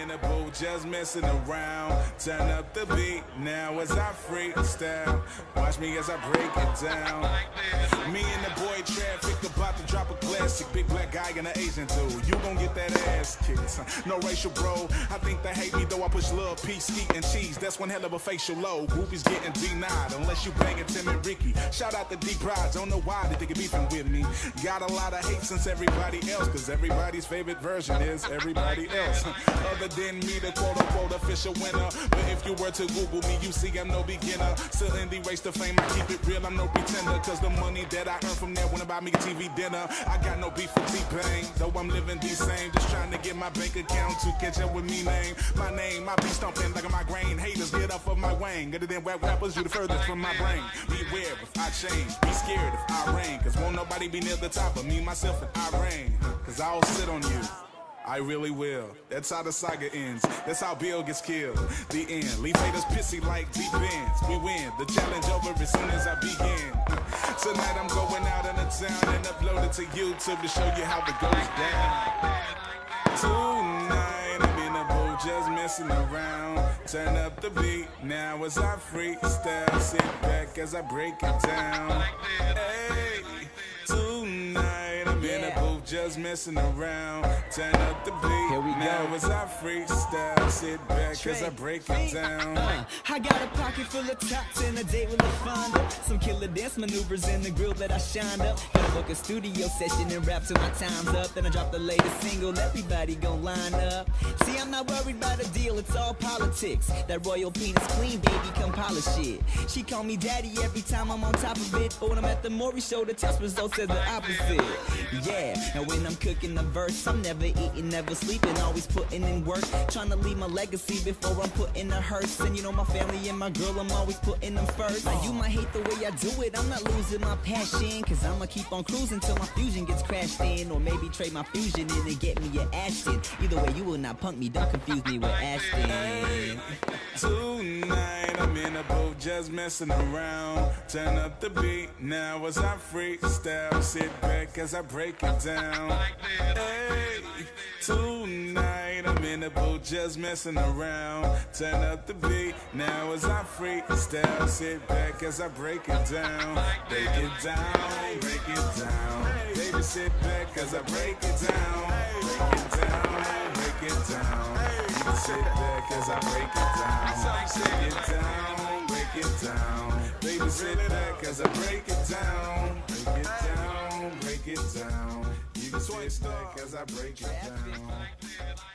in the booth just messing around. Turn up the beat now as I freestyle. Watch me as I break it down. Me and the boy Traffic about to drop a classic. Big black guy and an Asian dude. You gon' get that ass kicked. No racial bro. I think they hate me though I push love, peace, eat, and cheese. That's one hell of a facial low. Groupies getting denied unless you banging Tim and Ricky. Shout out to D Pride. Don't know why they think it beefing with me. Got a lot of hate since everybody else, cause everybody's favorite version is everybody else. Other than me, the quote-unquote official winner. But if you were to Google me, you see I'm no beginner. Still in the race to fame, I keep it real, I'm no pretender. Cause the money that I earn from there wouldn't buy me a TV dinner. I got no beef with T-Pain, though I'm living the same. Just trying to get my bank account to catch up with me name. My name, I be stomping like a migraine. Haters get off of my wang. Other than rap rappers, you the furthest from my brain. Beware if I change, be scared if I rain. Cause won't nobody be near the top of me, myself, and I reign. Cause I'll sit on you. I really will. That's how the saga ends. That's how Bill gets killed. The end. Leave haters pissy like deep ends. We win. The challenge over as soon as I begin. Tonight I'm going out in the town and upload it to YouTube to show you how it goes down. Tonight I'm in the booth just messing around. Turn up the beat now as I freestyle. Sit back as I break it down. Hey, tonight I'm in the booth just messing around. Turn up the beat Here we now go. as I freestyle. Sit back as I break it down. I got a pocket full of tops and a date with a Fonda. Some killer dance maneuvers in the grill that I shined up. Gonna book a studio session and rap till my time's up. Then I drop the latest single, everybody gon' line up. See, I'm not worried about a deal, it's all politics. That royal penis clean, baby, come polish it. She call me daddy every time I'm on top of it. But when I'm at the Maury show, the test results said the opposite. Yeah, and when I'm cooking the verse, I'm never eating, never sleeping, always putting in work. Trying to leave my legacy before I'm putting a hearse. And you know my family and my girl, I'm always putting them first. Now you might hate the way I do it, I'm not losing my passion. Cause I'ma keep on cruising till my fusion gets crashed in. Or maybe trade my fusion in and get me an Ashton. Either way, you will not punk me, don't confuse me with Ashton. Tonight I'm in the booth just messing around. Turn up the beat now as I freestyle. Sit back as I break it down. Hey, tonight I'm in the booth just messing around. Turn up the beat now as I freestyle. Sit back as I break it down. Break it down, break it down. Baby, sit back as I break it down. Break it down, break it down. You can sit back as I break it down. Break it down, break it down. Baby, sit back as I break it down. Break it down, break it down. You can sit back as I break it down.